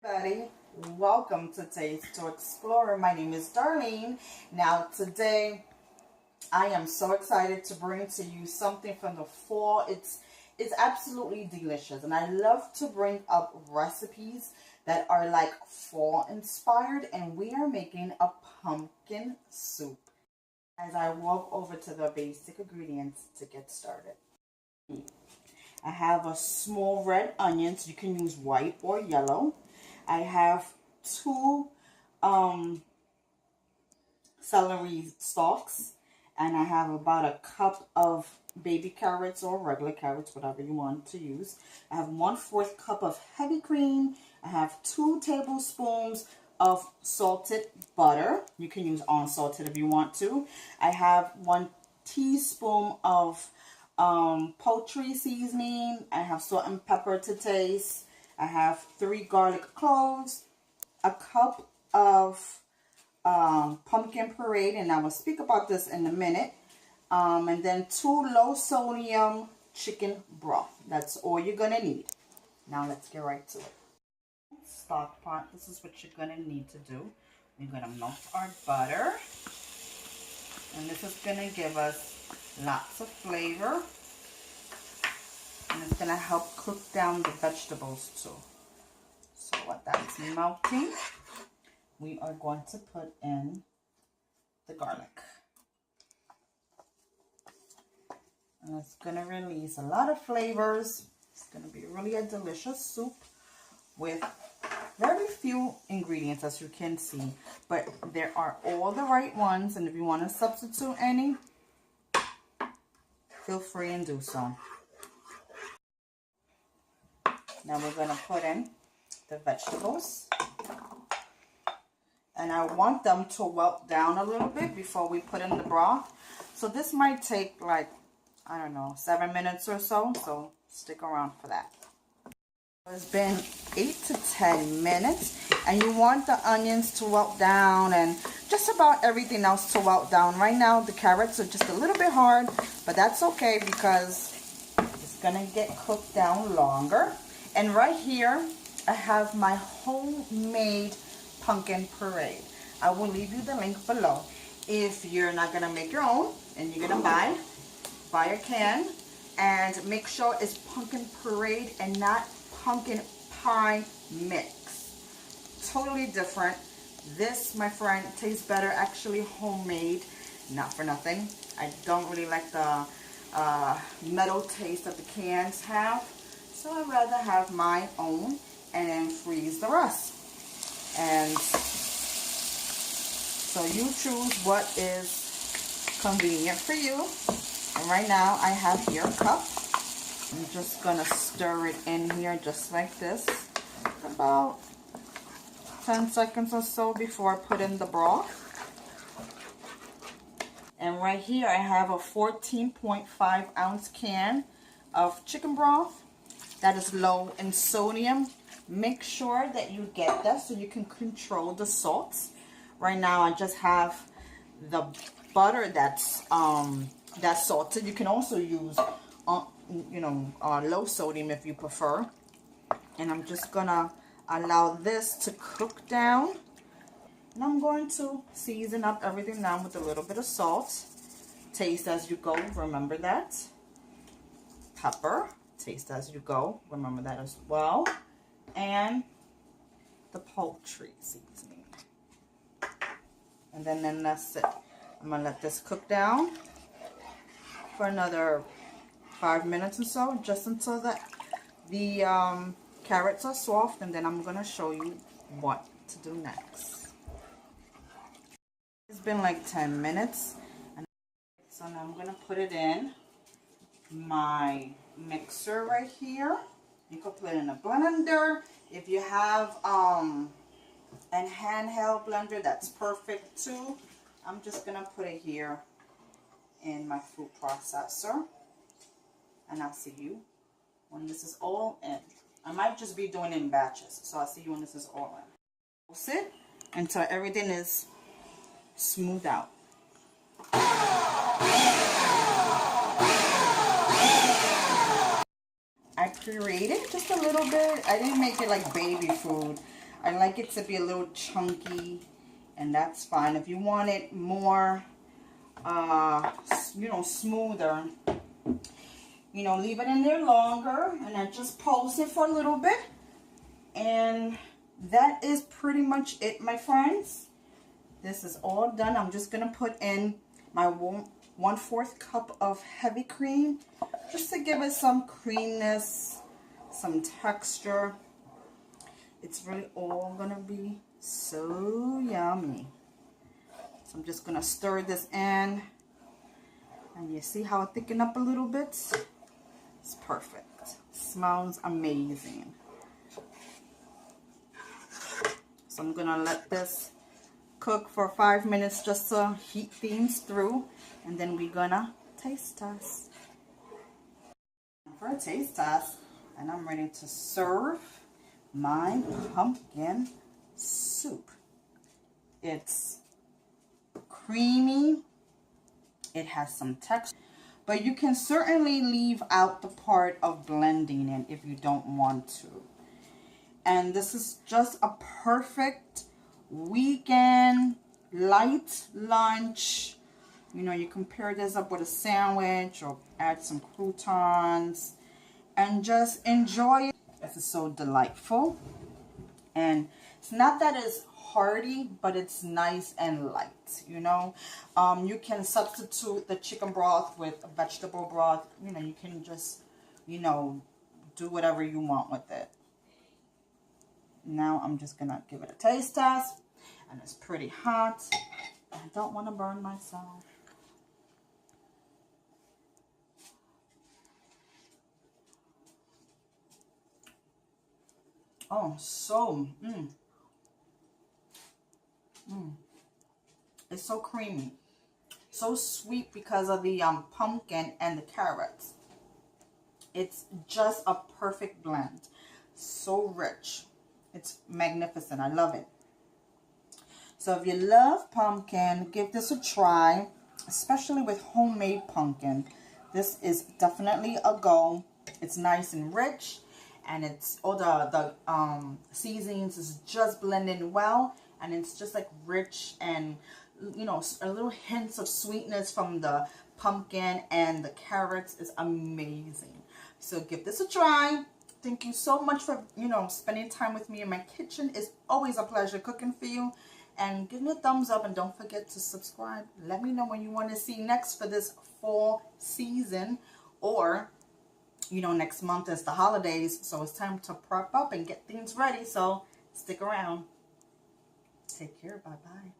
Everybody, welcome to Taste to Explore. My name is Darlene. Now today I am so excited to bring to you something from the fall. It's absolutely delicious, and I love to bring up recipes that are like fall inspired, and we are making a pumpkin soup. As I walk over to the basic ingredients to get started. I have a small red onion, so you can use white or yellow. I have two celery stalks, and I have about a cup of baby carrots or regular carrots, whatever you want to use. I have 1/4 cup of heavy cream. I have 2 tablespoons of salted butter. You can use unsalted if you want to. I have 1 teaspoon of poultry seasoning. I have salt and pepper to taste. I have 3 garlic cloves, a cup of pumpkin puree, and I will speak about this in a minute. And then 2 low sodium chicken broth. That's all you're gonna need. Now let's get right to it. Stock pot. This is what you're gonna need to do. We're gonna melt our butter, and this is gonna give us lots of flavor, and it's gonna help cook down the vegetables too. So while that's melting, we are going to put in the garlic. And it's going to release a lot of flavors. It's going to be really a delicious soup with very few ingredients, as you can see. But there are all the right ones. And if you want to substitute any, feel free and do so. Now we're going to put in the vegetables. And I want them to wilt down a little bit before we put in the broth. So this might take like, I don't know, 7 minutes or so. So stick around for that. It's been 8 to 10 minutes. And you want the onions to wilt down and just about everything else to wilt down. Right now the carrots are just a little bit hard, but that's okay because it's going to get cooked down longer. And right here I have my homemade pumpkin puree. I will leave you the link below. If you're not gonna make your own and you're gonna buy a can, and make sure it's pumpkin puree and not pumpkin pie mix. Totally different. This, my friend, tastes better actually homemade. Not for nothing, I don't really like the metal taste that the cans have, so I'd rather have my own and then freeze the rest. And so you choose what is convenient for you. And right now I have here a cup. I'm just gonna stir it in here just like this, about 10 seconds or so before I put in the broth. And right here I have a 14.5 ounce can of chicken broth that is low in sodium. Make sure that you get that so you can control the salts. Right now I just have the butter that's salted. You can also use low sodium if you prefer. And I'm just gonna allow this to cook down, and I'm going to season up everything down with a little bit of salt. Taste as you go, remember that. Pepper, taste as you go, remember that as well. And the poultry seasoning. And then that's it. I'm gonna let this cook down for another 5 minutes or so, just until the carrots are soft, and then I'm gonna show you what to do next. It's been like 10 minutes, and so now I'm gonna put it in my mixer right here. You can put it in a blender. If you have an handheld blender, that's perfect too. I'm just gonna put it here in my food processor, and I'll see you when this is all in. I might just be doing it in batches, so I'll see you when this is all in. We'll sit until everything is smoothed out. I pureed it just a little bit. I didn't make it like baby food. I like it to be a little chunky, and that's fine. If you want it more, you know, smoother, you know, leave it in there longer, and then just pulse it for a little bit. And that is pretty much it, my friends. This is all done. I'm just going to put in my 1/4 cup of heavy cream just to give it some creaminess, some texture. It's really all going to be so yummy. So I'm just going to stir this in. And you see how it thickened up a little bit? It's perfect. Smells amazing. So I'm going to let this cook for 5 minutes just to heat things through. And then we're going to taste test. For a taste test, and I'm ready to serve my pumpkin soup. It's creamy. It has some texture. But you can certainly leave out the part of blending it if you don't want to. And this is just a perfect weekend light lunch. You know, you can pair this up with a sandwich or add some croutons and just enjoy it. This is so delightful. And it's not that it's hearty, but it's nice and light, you know. You can substitute the chicken broth with vegetable broth. You know, you can just, you know, do whatever you want with it. Now I'm just gonna give it a taste test, and it's pretty hot. I don't want to burn myself. Oh, so it's so creamy, so sweet because of the pumpkin and the carrots. It's just a perfect blend. So rich. It's magnificent. I love it. So if you love pumpkin, give this a try, especially with homemade pumpkin. This is definitely a go. It's nice and rich, and it's all the seasonings is just blending well, and it's just like rich and, you know, a little hints of sweetness from the pumpkin and the carrots is amazing. So give this a try. Thank you so much for, you know, spending time with me in my kitchen. It's always a pleasure cooking for you. And give me a thumbs up, and don't forget to subscribe. Let me know when you want to see next for this fall season, or, you know, next month is the holidays. So it's time to prep up and get things ready. So stick around. Take care. Bye-bye.